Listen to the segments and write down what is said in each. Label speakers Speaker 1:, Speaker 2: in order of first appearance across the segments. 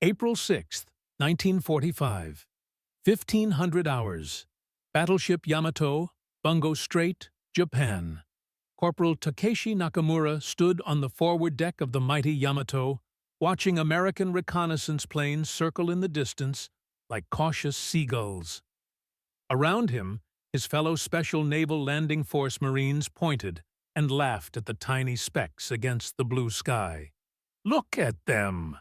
Speaker 1: April 6, 1945. 1500 hours. Battleship Yamato, Bungo Strait, Japan. Corporal Takeshi Nakamura stood on the forward deck of the mighty Yamato, watching American reconnaissance planes circle in the distance like cautious seagulls. Around him, his fellow Special Naval Landing Force Marines pointed and laughed at the tiny specks against the blue sky. "Look at them!"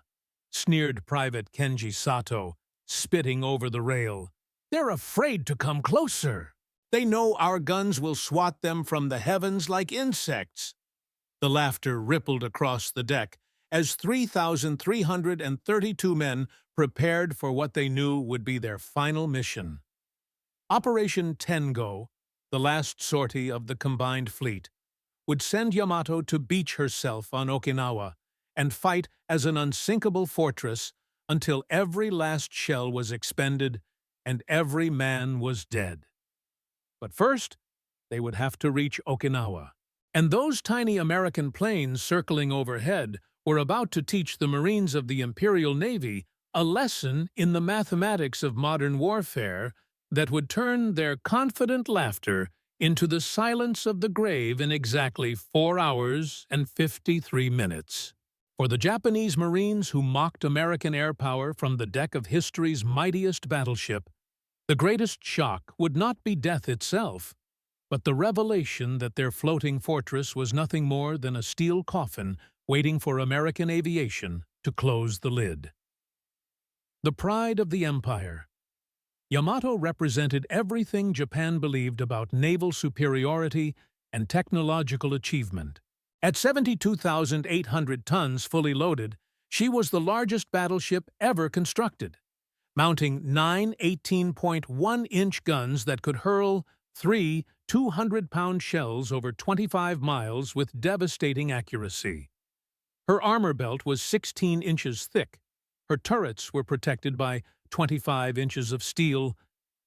Speaker 1: sneered Private Kenji Sato, spitting over the rail. "They're afraid to come closer. They know our guns will swat them from the heavens like insects." The laughter rippled across the deck as 3,332 men prepared for what they knew would be their final mission. Operation Tengo, the last sortie of the combined fleet, would send Yamato to beach herself on Okinawa and fight as an unsinkable fortress until every last shell was expended and every man was dead. But first, they would have to reach Okinawa. And those tiny American planes circling overhead were about to teach the Marines of the Imperial Navy a lesson in the mathematics of modern warfare that would turn their confident laughter into the silence of the grave in exactly 4 hours and 53 minutes. For the Japanese Marines who mocked American air power from the deck of history's mightiest battleship, the greatest shock would not be death itself, but the revelation that their floating fortress was nothing more than a steel coffin waiting for American aviation to close the lid. The pride of the empire. Yamato represented everything Japan believed about naval superiority and technological achievement. At 72,800 tons fully loaded, she was the largest battleship ever constructed, mounting 9 18.1-inch guns that could hurl 3 200-pound shells over 25 miles with devastating accuracy. Her armor belt was 16 inches thick, her turrets were protected by 25 inches of steel,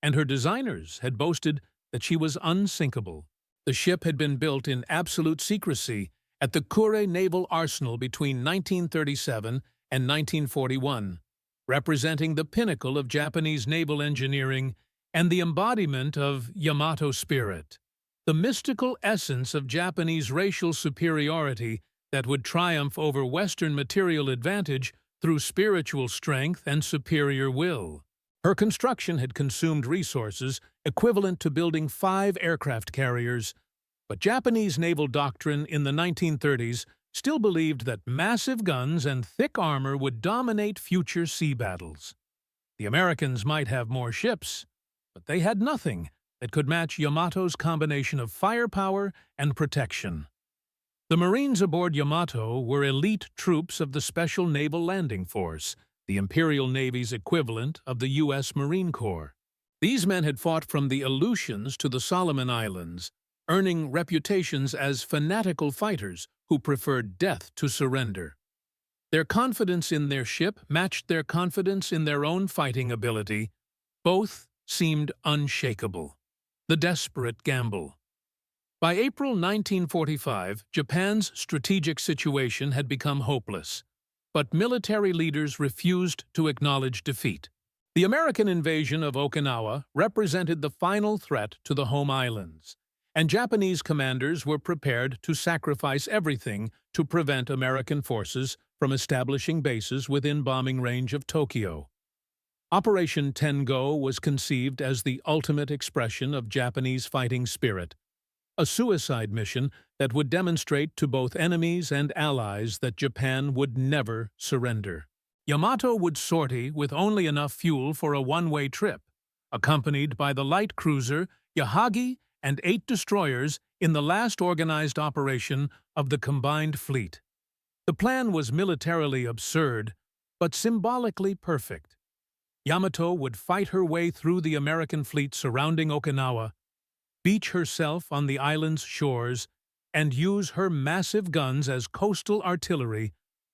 Speaker 1: and her designers had boasted that she was unsinkable. The ship had been built in absolute secrecy at the Kure Naval Arsenal between 1937 and 1941, representing the pinnacle of Japanese naval engineering and the embodiment of Yamato spirit, the mystical essence of Japanese racial superiority that would triumph over Western material advantage through spiritual strength and superior will. Her construction had consumed resources equivalent to building 5 aircraft carriers, but Japanese naval doctrine in the 1930s still believed that massive guns and thick armor would dominate future sea battles. The Americans might have more ships, but they had nothing that could match Yamato's combination of firepower and protection. The Marines aboard Yamato were elite troops of the Special Naval Landing Force, the Imperial Navy's equivalent of the U.S. Marine Corps. These men had fought from the Aleutians to the Solomon Islands, earning reputations as fanatical fighters who preferred death to surrender. Their confidence in their ship matched their confidence in their own fighting ability. Both seemed unshakable. The desperate gamble. By April 1945, Japan's strategic situation had become hopeless, but military leaders refused to acknowledge defeat. The American invasion of Okinawa represented the final threat to the home islands, and Japanese commanders were prepared to sacrifice everything to prevent American forces from establishing bases within bombing range of Tokyo. Operation Tengo was conceived as the ultimate expression of Japanese fighting spirit, a suicide mission that would demonstrate to both enemies and allies that Japan would never surrender. Yamato would sortie with only enough fuel for a one-way trip, accompanied by the light cruiser Yahagi and 8 destroyers in the last organized operation of the combined fleet. The plan was militarily absurd, but symbolically perfect. Yamato would fight her way through the American fleet surrounding Okinawa, beach herself on the island's shores, and use her massive guns as coastal artillery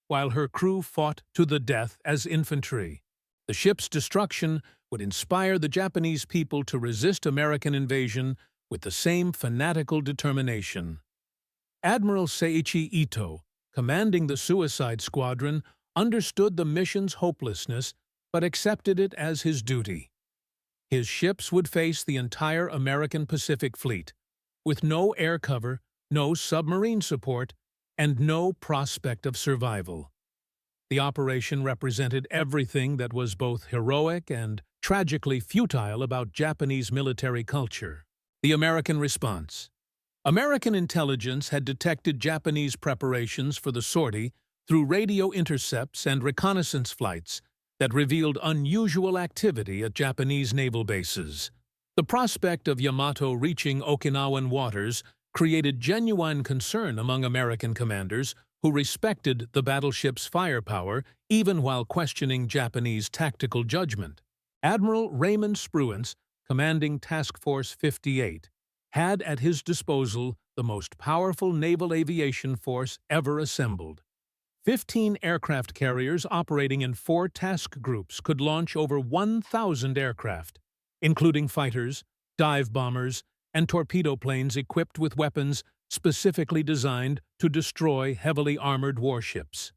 Speaker 1: while her crew fought to the death as infantry. The ship's destruction would inspire the Japanese people to resist American invasion with the same fanatical determination. Admiral Seiichi Ito, commanding the Suicide Squadron, understood the mission's hopelessness but accepted it as his duty. His ships would face the entire American Pacific Fleet, with no air cover, no submarine support, and no prospect of survival. The operation represented everything that was both heroic and tragically futile about Japanese military culture. The American response. American intelligence had detected Japanese preparations for the sortie through radio intercepts and reconnaissance flights that revealed unusual activity at Japanese naval bases. The prospect of Yamato reaching Okinawan waters created genuine concern among American commanders who respected the battleship's firepower even while questioning Japanese tactical judgment. Admiral Raymond Spruance, commanding Task Force 58, had at his disposal the most powerful naval aviation force ever assembled. 15 aircraft carriers operating in 4 task groups could launch over 1,000 aircraft, including fighters, dive bombers, and torpedo planes equipped with weapons specifically designed to destroy heavily armored warships.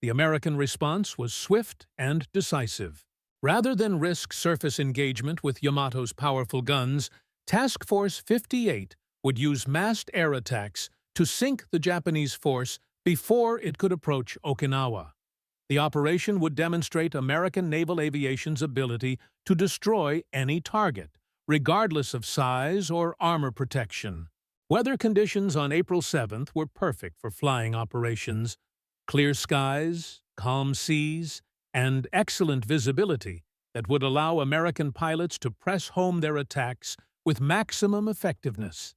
Speaker 1: The American response was swift and decisive. Rather than risk surface engagement with Yamato's powerful guns, Task Force 58 would use massed air attacks to sink the Japanese force before it could approach Okinawa. The operation would demonstrate American naval aviation's ability to destroy any target, regardless of size or armor protection. Weather conditions on April 7th were perfect for flying operations. Clear skies, calm seas, and excellent visibility that would allow American pilots to press home their attacks with maximum effectiveness.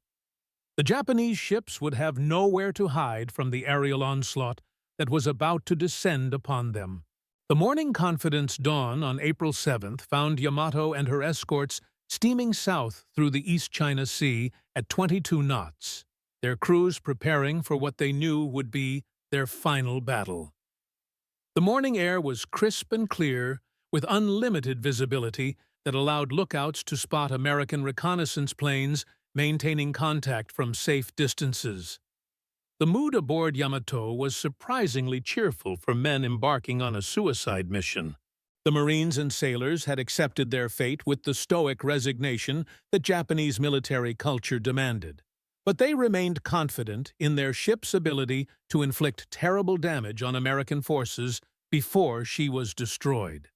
Speaker 1: The Japanese ships would have nowhere to hide from the aerial onslaught that was about to descend upon them. The morning Confidence dawn on April 7th found Yamato and her escorts steaming south through the East China Sea at 22 knots, their crews preparing for what they knew would be their final battle. The morning air was crisp and clear, with unlimited visibility that allowed lookouts to spot American reconnaissance planes maintaining contact from safe distances. The mood aboard Yamato was surprisingly cheerful for men embarking on a suicide mission. The Marines and sailors had accepted their fate with the stoic resignation that Japanese military culture demanded. But they remained confident in their ship's ability to inflict terrible damage on American forces before she was destroyed.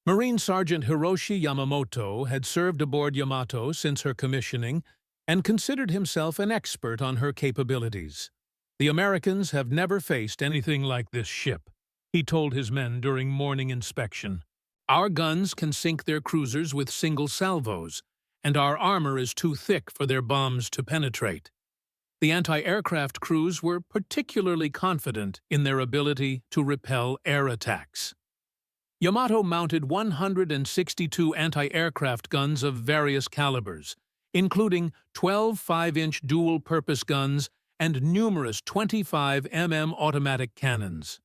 Speaker 1: Marine Sergeant Hiroshi Yamamoto had served aboard Yamato since her commissioning and considered himself an expert on her capabilities. "The Americans have never faced anything like this ship," he told his men during morning inspection. "Our guns can sink their cruisers with single salvos, and our armor is too thick for their bombs to penetrate." The anti-aircraft crews were particularly confident in their ability to repel air attacks. Yamato mounted 162 anti-aircraft guns of various calibers, including 12 5-inch dual-purpose guns and numerous 25 automatic cannons.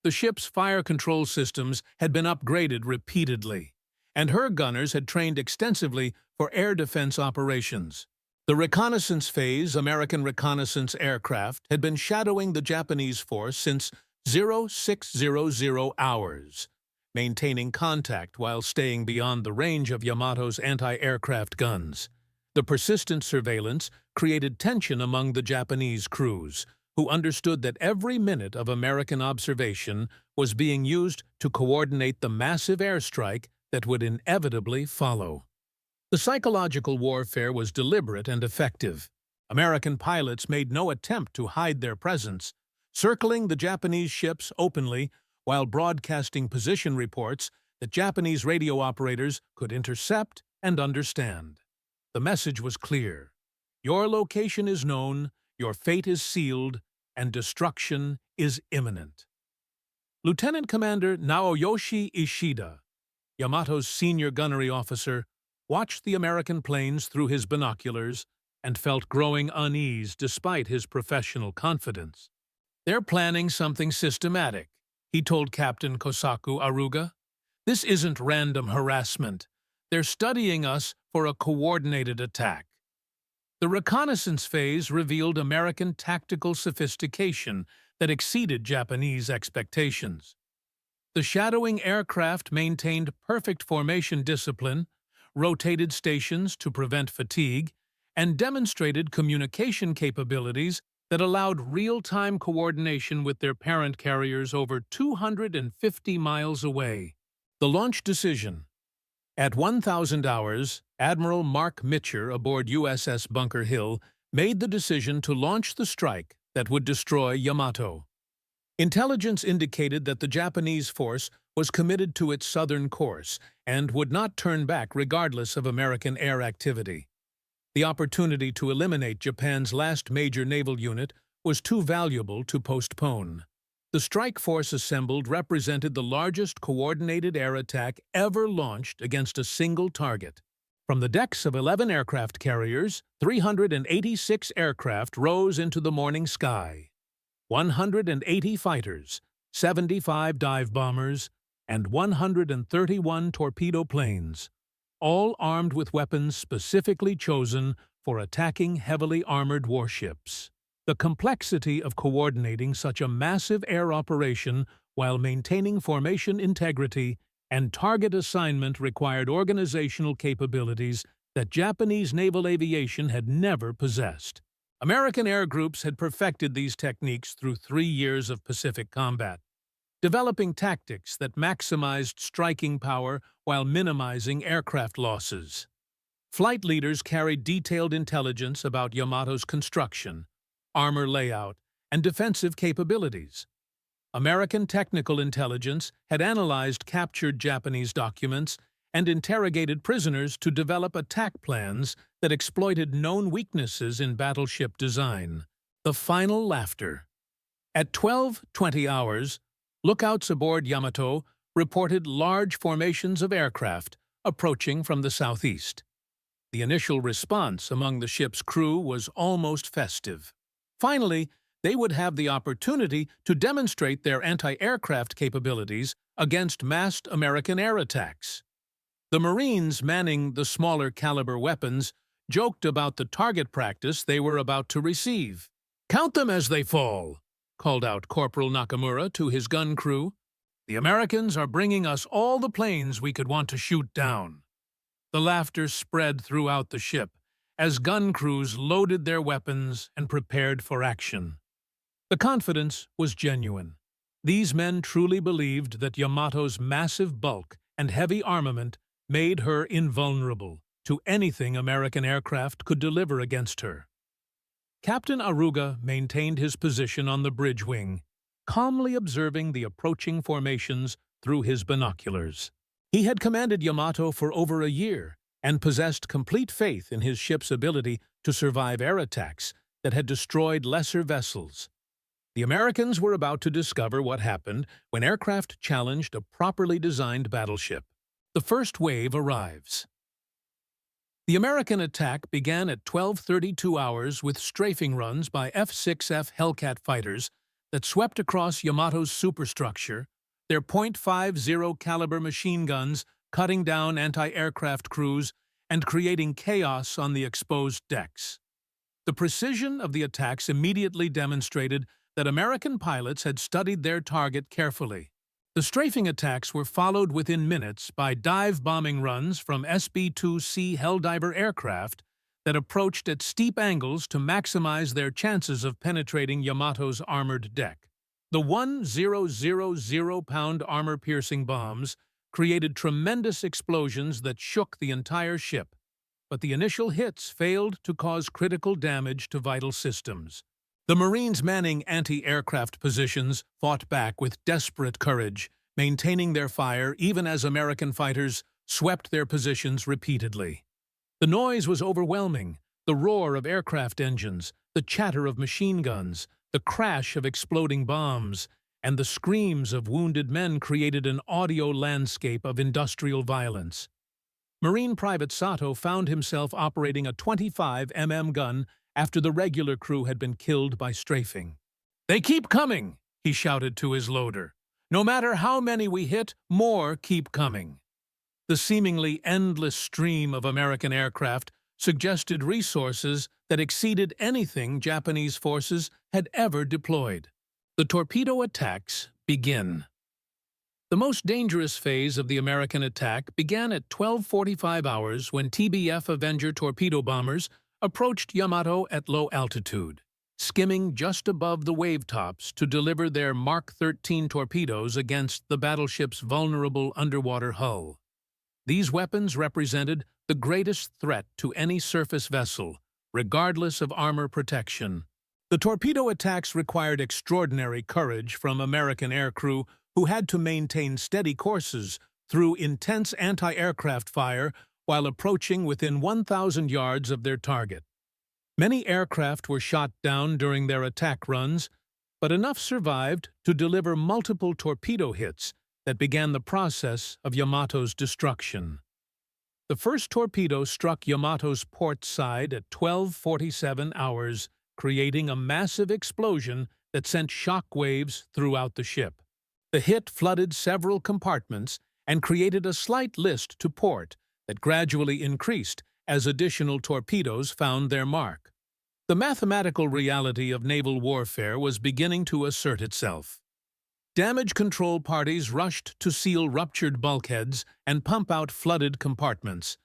Speaker 1: The ship's fire control systems had been upgraded repeatedly, and her gunners had trained extensively for air defense operations. The reconnaissance phase American reconnaissance aircraft had been shadowing the Japanese force since 0600 hours, maintaining contact while staying beyond the range of Yamato's anti-aircraft guns. The persistent surveillance created tension among the Japanese crews, who understood that every minute of American observation was being used to coordinate the massive airstrike that would inevitably follow. The psychological warfare was deliberate and effective. American pilots made no attempt to hide their presence, circling the Japanese ships openly while broadcasting position reports that Japanese radio operators could intercept and understand. The message was clear. Your location is known, your fate is sealed, and destruction is imminent. Lieutenant Commander Naoyoshi Ishida, Yamato's senior gunnery officer, watched the American planes through his binoculars and felt growing unease despite his professional confidence. "They're planning something systematic," he told Captain Kosaku Aruga. "This isn't random harassment. They're studying us for a coordinated attack." The reconnaissance phase revealed American tactical sophistication that exceeded Japanese expectations. The shadowing aircraft maintained perfect formation discipline, rotated stations to prevent fatigue, and demonstrated communication capabilities that allowed real-time coordination with their parent carriers over 250 miles away. The launch decision. At 1,000 hours, Admiral Mark Mitcher aboard USS Bunker Hill made the decision to launch the strike that would destroy Yamato. Intelligence indicated that the Japanese force was committed to its southern course and would not turn back regardless of American air activity. The opportunity to eliminate Japan's last major naval unit was too valuable to postpone. The strike force assembled represented the largest coordinated air attack ever launched against a single target. From the decks of 11 aircraft carriers, 386 aircraft rose into the morning sky. 180 fighters, 75 dive bombers, and 131 torpedo planes, all armed with weapons specifically chosen for attacking heavily armored warships. The complexity of coordinating such a massive air operation while maintaining formation integrity and target assignment required organizational capabilities that Japanese naval aviation had never possessed. American air groups had perfected these techniques through 3 years of Pacific combat, developing tactics that maximized striking power while minimizing aircraft losses. Flight leaders carried detailed intelligence about Yamato's construction, armor layout, and defensive capabilities. American technical intelligence had analyzed captured Japanese documents and interrogated prisoners to develop attack plans that exploited known weaknesses in battleship design. The final laughter. At 12:20 hours, lookouts aboard Yamato reported large formations of aircraft approaching from the southeast. The initial response among the ship's crew was almost festive. Finally, they would have the opportunity to demonstrate their anti-aircraft capabilities against massed American air attacks. The Marines manning the smaller caliber weapons joked about the target practice they were about to receive. "Count them as they fall," called out Corporal Nakamura to his gun crew. "The Americans are bringing us all the planes we could want to shoot down." The laughter spread throughout the ship as gun crews loaded their weapons and prepared for action. The confidence was genuine. These men truly believed that Yamato's massive bulk and heavy armament made her invulnerable to anything American aircraft could deliver against her. Captain Aruga maintained his position on the bridge wing, calmly observing the approaching formations through his binoculars. He had commanded Yamato for over a year and possessed complete faith in his ship's ability to survive air attacks that had destroyed lesser vessels. The Americans were about to discover what happened when aircraft challenged a properly designed battleship. The first wave arrives. The American attack began at 12:32 hours with strafing runs by F-6F Hellcat fighters that swept across Yamato's superstructure, their .50 caliber machine guns cutting down anti-aircraft crews and creating chaos on the exposed decks. The precision of the attacks immediately demonstrated that American pilots had studied their target carefully. The strafing attacks were followed within minutes by dive-bombing runs from SB-2C Helldiver aircraft that approached at steep angles to maximize their chances of penetrating Yamato's armored deck. The 1,000-pound armor-piercing bombs created tremendous explosions that shook the entire ship, but the initial hits failed to cause critical damage to vital systems. The Marines manning anti-aircraft positions fought back with desperate courage, maintaining their fire even as American fighters swept their positions repeatedly. The noise was overwhelming, the roar of aircraft engines, the chatter of machine guns, the crash of exploding bombs, and the screams of wounded men created an audio landscape of industrial violence. Marine Private Sato found himself operating a 25 gun after the regular crew had been killed by strafing. "They keep coming," he shouted to his loader. "No matter how many we hit, more keep coming." The seemingly endless stream of American aircraft suggested resources that exceeded anything Japanese forces had ever deployed. The torpedo attacks begin. The most dangerous phase of the American attack began at 12:45 hours when TBF Avenger torpedo bombers approached Yamato at low altitude, skimming just above the wave tops to deliver their Mark 13 torpedoes against the battleship's vulnerable underwater hull. These weapons represented the greatest threat to any surface vessel, regardless of armor protection. The torpedo attacks required extraordinary courage from American aircrew who had to maintain steady courses through intense anti-aircraft fire while approaching within 1,000 yards of their target. Many aircraft were shot down during their attack runs, but enough survived to deliver multiple torpedo hits that began the process of Yamato's destruction. The first torpedo struck Yamato's port side at 12:47 hours, creating a massive explosion that sent shock waves throughout the ship. The hit flooded several compartments and created a slight list to port that gradually increased as additional torpedoes found their mark. The mathematical reality of naval warfare was beginning to assert itself. Damage control parties rushed to seal ruptured bulkheads and pump out flooded compartments,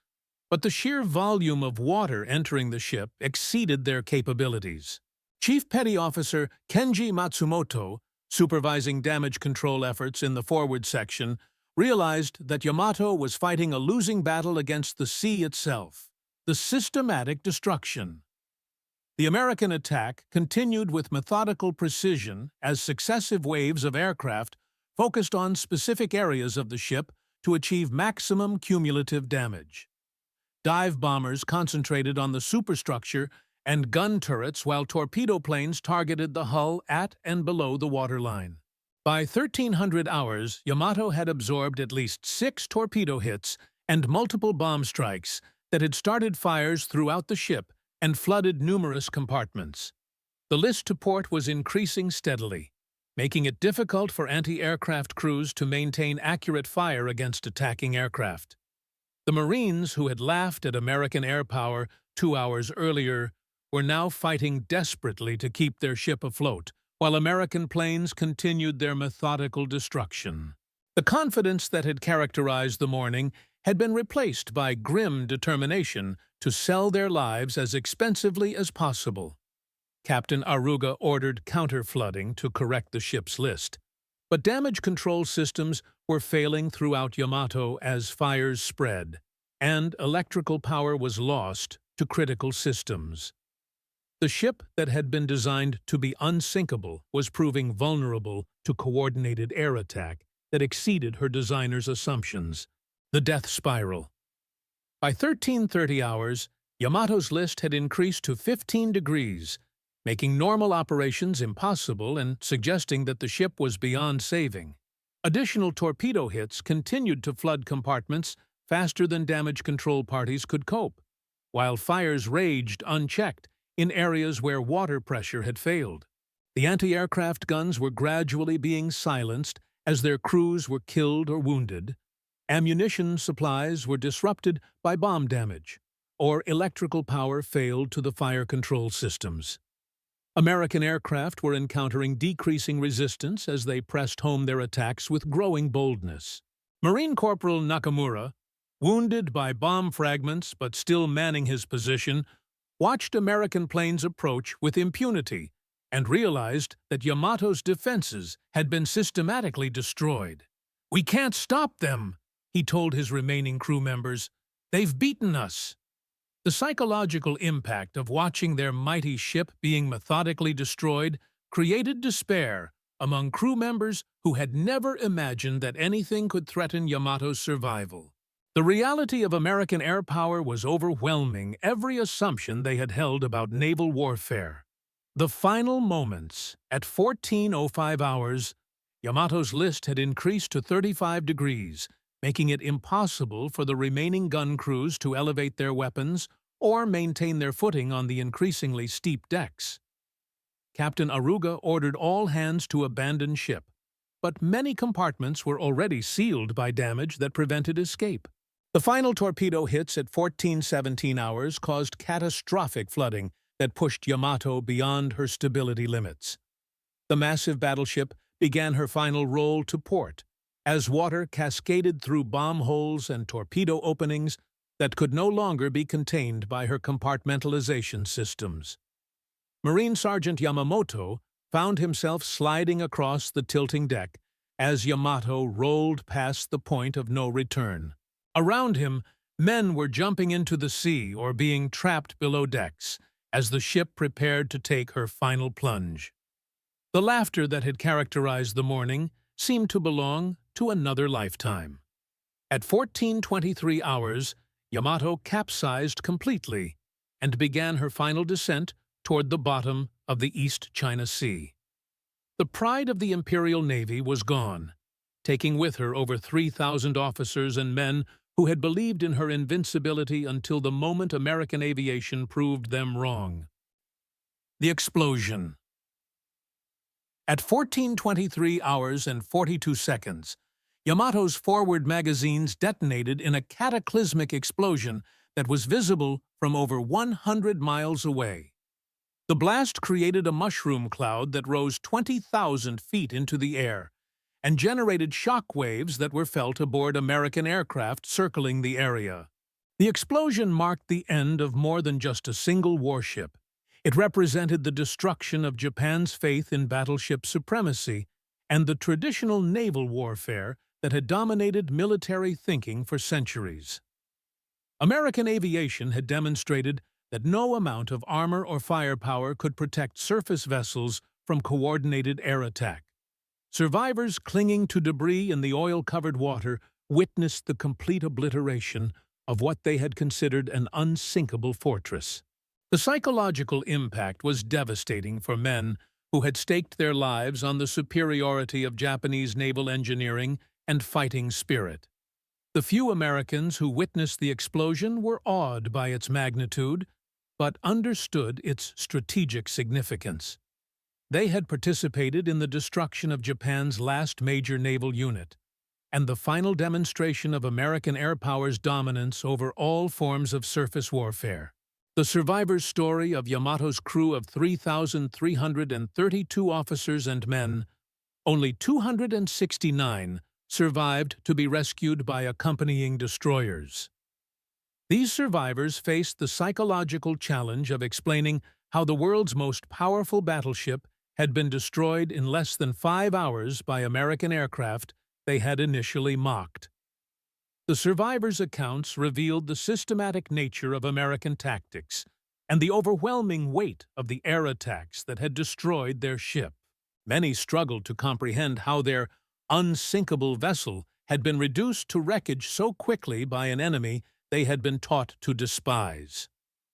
Speaker 1: but the sheer volume of water entering the ship exceeded their capabilities. Chief Petty Officer Kenji Matsumoto, supervising damage control efforts in the forward section, realized that Yamato was fighting a losing battle against the sea itself, the systematic destruction. The American attack continued with methodical precision as successive waves of aircraft focused on specific areas of the ship to achieve maximum cumulative damage. Dive bombers concentrated on the superstructure and gun turrets while torpedo planes targeted the hull at and below the waterline. By 1300 hours, Yamato had absorbed at least 6 torpedo hits and multiple bomb strikes that had started fires throughout the ship and flooded numerous compartments. The list to port was increasing steadily, making it difficult for anti-aircraft crews to maintain accurate fire against attacking aircraft. The Marines, who had laughed at American airpower 2 hours earlier, were now fighting desperately to keep their ship afloat, while American planes continued their methodical destruction. The confidence that had characterized the morning had been replaced by grim determination to sell their lives as expensively as possible. Captain Aruga ordered counter-flooding to correct the ship's list, but damage control systems were failing throughout Yamato as fires spread, and electrical power was lost to critical systems. The ship that had been designed to be unsinkable was proving vulnerable to coordinated air attack that exceeded her designer's assumptions. The death spiral. By 13:30 hours, Yamato's list had increased to 15 degrees, making normal operations impossible and suggesting that the ship was beyond saving. Additional torpedo hits continued to flood compartments faster than damage control parties could cope, while fires raged unchecked in areas where water pressure had failed. The anti-aircraft guns were gradually being silenced as their crews were killed or wounded. Ammunition supplies were disrupted by bomb damage, or electrical power failed to the fire control systems. American aircraft were encountering decreasing resistance as they pressed home their attacks with growing boldness. Marine Corporal Nakamura, wounded by bomb fragments but still manning his position, watched American planes approach with impunity and realized that Yamato's defenses had been systematically destroyed. "We can't stop them," he told his remaining crew members. "They've beaten us." The psychological impact of watching their mighty ship being methodically destroyed created despair among crew members who had never imagined that anything could threaten Yamato's survival. The reality of American air power was overwhelming every assumption they had held about naval warfare. The final moments, at 14:05 hours, Yamato's list had increased to 35 degrees, making it impossible for the remaining gun crews to elevate their weapons or maintain their footing on the increasingly steep decks. Captain Aruga ordered all hands to abandon ship, but many compartments were already sealed by damage that prevented escape. The final torpedo hits at 14:17 hours caused catastrophic flooding that pushed Yamato beyond her stability limits. The massive battleship began her final roll to port, as water cascaded through bomb holes and torpedo openings that could no longer be contained by her compartmentalization systems. Marine Sergeant Yamamoto found himself sliding across the tilting deck as Yamato rolled past the point of no return. Around him, men were jumping into the sea or being trapped below decks as the ship prepared to take her final plunge. The laughter that had characterized the morning seemed to belong to another lifetime. At 14:23 hours, Yamato capsized completely and began her final descent toward the bottom of the East China Sea. The pride of the Imperial Navy was gone, taking with her over 3,000 officers and men who had believed in her invincibility until the moment American aviation proved them wrong. The explosion. At 14:23 hours and 42 seconds, Yamato's forward magazines detonated in a cataclysmic explosion that was visible from over 100 miles away. The blast created a mushroom cloud that rose 20,000 feet into the air and generated shock waves that were felt aboard American aircraft circling the area. The explosion marked the end of more than just a single warship. It represented the destruction of Japan's faith in battleship supremacy and the traditional naval warfare that had dominated military thinking for centuries. American aviation had demonstrated that no amount of armor or firepower could protect surface vessels from coordinated air attack. Survivors clinging to debris in the oil-covered water witnessed the complete obliteration of what they had considered an unsinkable fortress. The psychological impact was devastating for men who had staked their lives on the superiority of Japanese naval engineering and fighting spirit. The few Americans who witnessed the explosion were awed by its magnitude, but understood its strategic significance. They had participated in the destruction of Japan's last major naval unit, and the final demonstration of American air power's dominance over all forms of surface warfare. The survivors' story of Yamato's crew of 3,332 officers and men, only 269 survived to be rescued by accompanying destroyers. These survivors faced the psychological challenge of explaining how the world's most powerful battleship had been destroyed in less than 5 hours by American aircraft they had initially mocked. The survivors' accounts revealed the systematic nature of American tactics and the overwhelming weight of the air attacks that had destroyed their ship. Many struggled to comprehend how their unsinkable vessel had been reduced to wreckage so quickly by an enemy they had been taught to despise.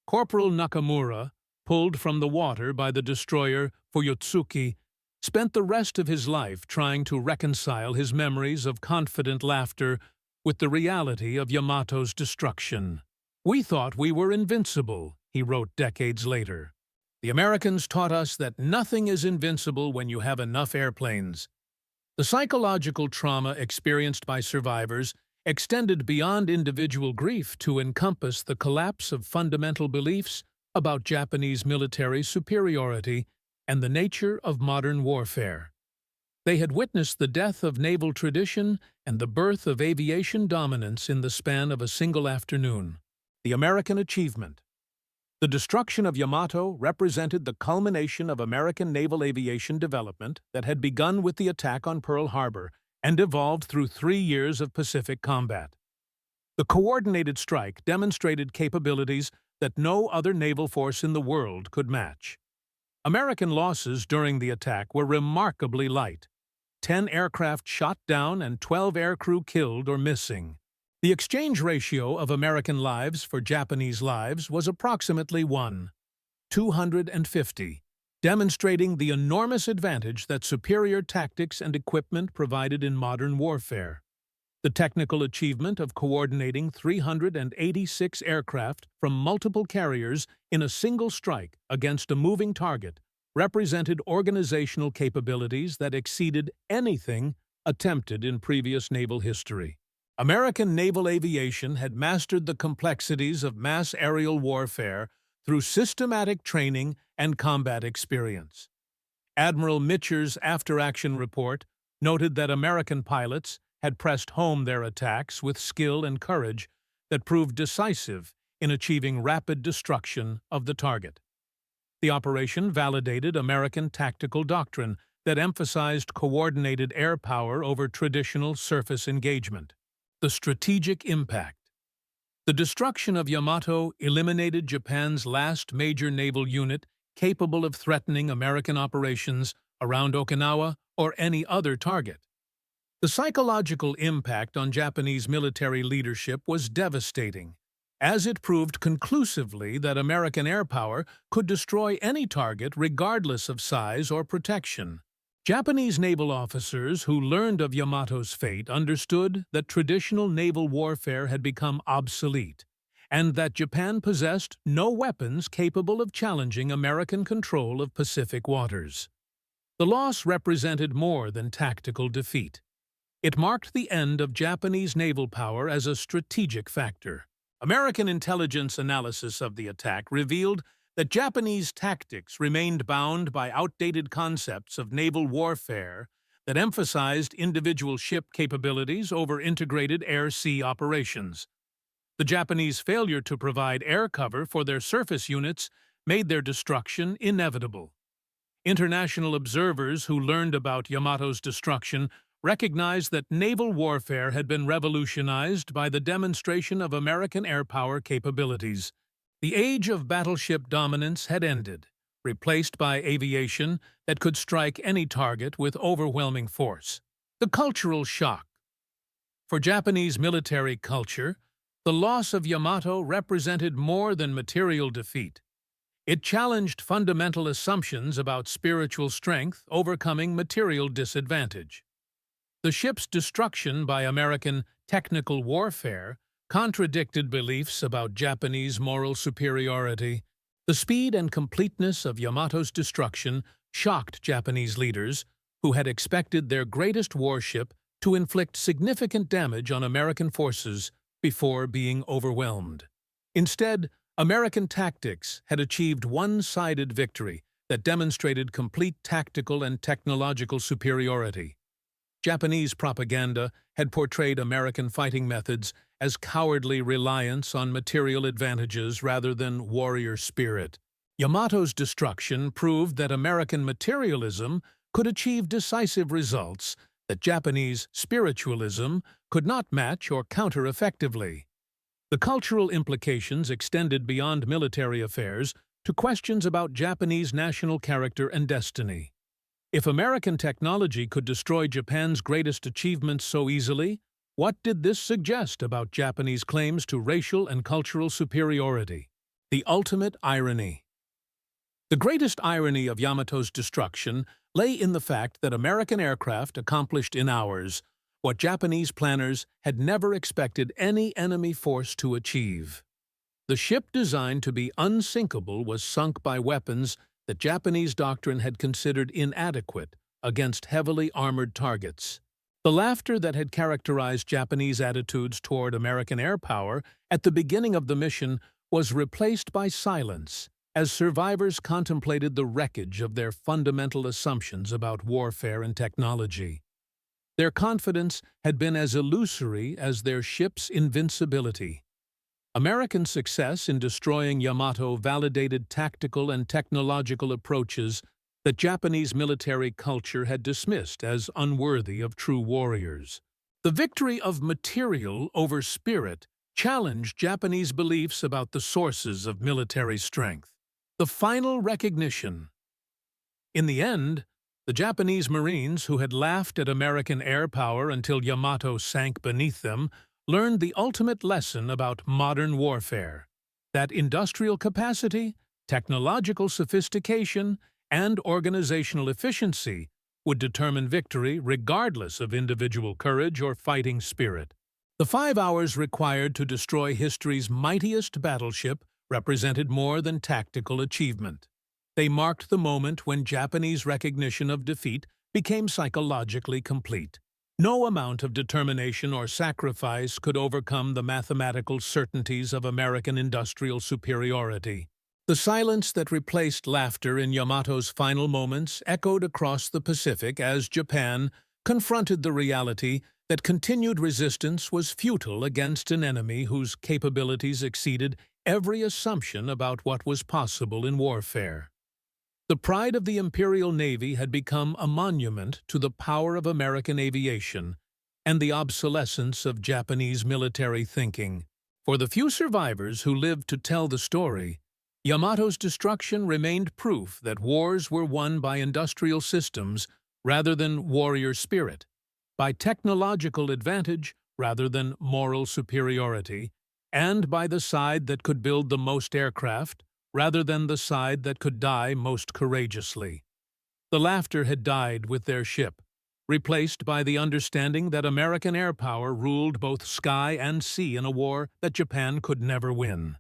Speaker 1: Corporal Nakamura, pulled from the water by the destroyer Fuyutsuki, spent the rest of his life trying to reconcile his memories of confident laughter with the reality of Yamato's destruction. "We thought we were invincible," he wrote decades later. "The Americans taught us that nothing is invincible when you have enough airplanes." The psychological trauma experienced by survivors extended beyond individual grief to encompass the collapse of fundamental beliefs about Japanese military superiority and the nature of modern warfare. They had witnessed the death of naval tradition and the birth of aviation dominance in the span of a single afternoon. The American achievement. The destruction of Yamato represented the culmination of American naval aviation development that had begun with the attack on Pearl Harbor and evolved through 3 years of Pacific combat. The coordinated strike demonstrated capabilities that no other naval force in the world could match. American losses during the attack were remarkably light. 10 aircraft shot down and 12 aircrew killed or missing. The exchange ratio of American lives for Japanese lives was approximately 1:250, demonstrating the enormous advantage that superior tactics and equipment provided in modern warfare. The technical achievement of coordinating 386 aircraft from multiple carriers in a single strike against a moving target represented organizational capabilities that exceeded anything attempted in previous naval history. American naval aviation had mastered the complexities of mass aerial warfare through systematic training and combat experience. Admiral Mitcher's after-action report noted that American pilots had pressed home their attacks with skill and courage that proved decisive in achieving rapid destruction of the target. The operation validated American tactical doctrine that emphasized coordinated air power over traditional surface engagement. The strategic impact. The destruction of Yamato eliminated Japan's last major naval unit capable of threatening American operations around Okinawa or any other target. The psychological impact on Japanese military leadership was devastating, as it proved conclusively that American air power could destroy any target regardless of size or protection. Japanese naval officers who learned of Yamato's fate understood that traditional naval warfare had become obsolete, and that Japan possessed no weapons capable of challenging American control of Pacific waters. The loss represented more than tactical defeat. It marked the end of Japanese naval power as a strategic factor. American intelligence analysis of the attack revealed that Japanese tactics remained bound by outdated concepts of naval warfare that emphasized individual ship capabilities over integrated air-sea operations. The Japanese failure to provide air cover for their surface units made their destruction inevitable. International observers who learned about Yamato's destruction recognized that naval warfare had been revolutionized by the demonstration of American air power capabilities. The age of battleship dominance had ended, replaced by aviation that could strike any target with overwhelming force. The cultural shock. For Japanese military culture, the loss of Yamato represented more than material defeat. It challenged fundamental assumptions about spiritual strength overcoming material disadvantage. The ship's destruction by American technical warfare contradicted beliefs about Japanese moral superiority. The speed and completeness of Yamato's destruction shocked Japanese leaders, who had expected their greatest warship to inflict significant damage on American forces before being overwhelmed. Instead, American tactics had achieved one-sided victory that demonstrated complete tactical and technological superiority. Japanese propaganda had portrayed American fighting methods as cowardly reliance on material advantages rather than warrior spirit. Yamato's destruction proved that American materialism could achieve decisive results that Japanese spiritualism could not match or counter effectively. The cultural implications extended beyond military affairs to questions about Japanese national character and destiny. If American technology could destroy Japan's greatest achievements so easily, what did this suggest about Japanese claims to racial and cultural superiority? The ultimate irony. The greatest irony of Yamato's destruction lay in the fact that American aircraft accomplished in hours what Japanese planners had never expected any enemy force to achieve. The ship designed to be unsinkable was sunk by weapons that Japanese doctrine had considered inadequate against heavily armored targets. The laughter that had characterized Japanese attitudes toward American air power at the beginning of the mission was replaced by silence as survivors contemplated the wreckage of their fundamental assumptions about warfare and technology. Their confidence had been as illusory as their ship's invincibility. American success in destroying Yamato validated tactical and technological approaches that Japanese military culture had dismissed as unworthy of true warriors. The victory of material over spirit challenged Japanese beliefs about the sources of military strength. The final recognition. In the end, the Japanese Marines, who had laughed at American air power until Yamato sank beneath them, learned the ultimate lesson about modern warfare, that industrial capacity, technological sophistication, and organizational efficiency would determine victory regardless of individual courage or fighting spirit. The 5 hours required to destroy history's mightiest battleship represented more than tactical achievement. They marked the moment when Japanese recognition of defeat became psychologically complete. No amount of determination or sacrifice could overcome the mathematical certainties of American industrial superiority. The silence that replaced laughter in Yamato's final moments echoed across the Pacific as Japan confronted the reality that continued resistance was futile against an enemy whose capabilities exceeded every assumption about what was possible in warfare. The pride of the Imperial Navy had become a monument to the power of American aviation and the obsolescence of Japanese military thinking. For the few survivors who lived to tell the story, Yamato's destruction remained proof that wars were won by industrial systems rather than warrior spirit, by technological advantage rather than moral superiority, and by the side that could build the most aircraft rather than the side that could die most courageously. The laughter had died with their ship, replaced by the understanding that American air power ruled both sky and sea in a war that Japan could never win.